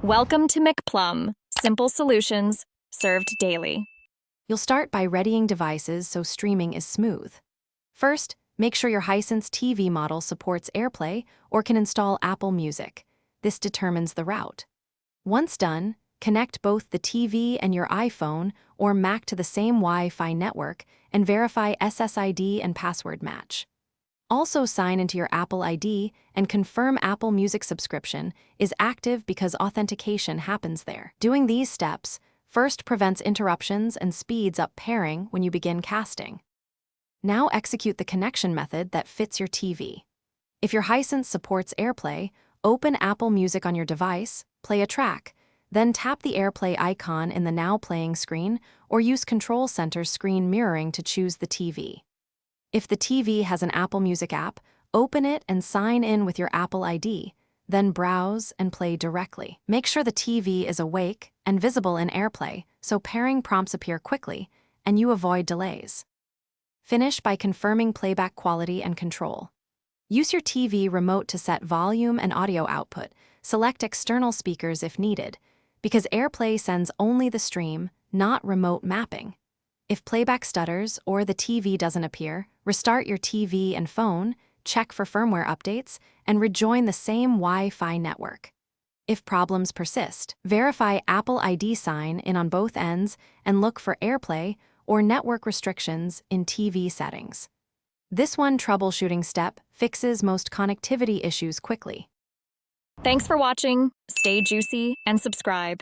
Welcome to McPlum, simple solutions served daily. You'll start by readying devices so streaming is smooth. First, make sure your Hisense TV model supports AirPlay or can install Apple Music. This determines the route. Once done, connect both the TV and your iPhone or Mac to the same Wi-Fi network and verify SSID and password match. Also sign into your Apple ID and confirm Apple Music subscription is active because authentication happens there. Doing these steps first prevents interruptions and speeds up pairing when you begin casting. Now execute the connection method that fits your TV. If your Hisense supports AirPlay, open Apple Music on your device, play a track, then tap the AirPlay icon in the Now Playing screen or use Control Center's screen mirroring to choose the TV. If the TV has an Apple Music app, open it and sign in with your Apple ID, then browse and play directly. Make sure the TV is awake and visible in AirPlay so pairing prompts appear quickly and you avoid delays. Finish by confirming playback quality and control. Use your TV remote to set volume and audio output. Select external speakers if needed, because AirPlay sends only the stream, not remote mapping. If playback stutters or the TV doesn't appear, restart your TV and phone, check for firmware updates, and rejoin the same Wi-Fi network. If problems persist, verify Apple ID sign in on both ends and look for AirPlay or network restrictions in TV settings. This one troubleshooting step fixes most connectivity issues quickly. Thanks for watching. Stay juicy and subscribe.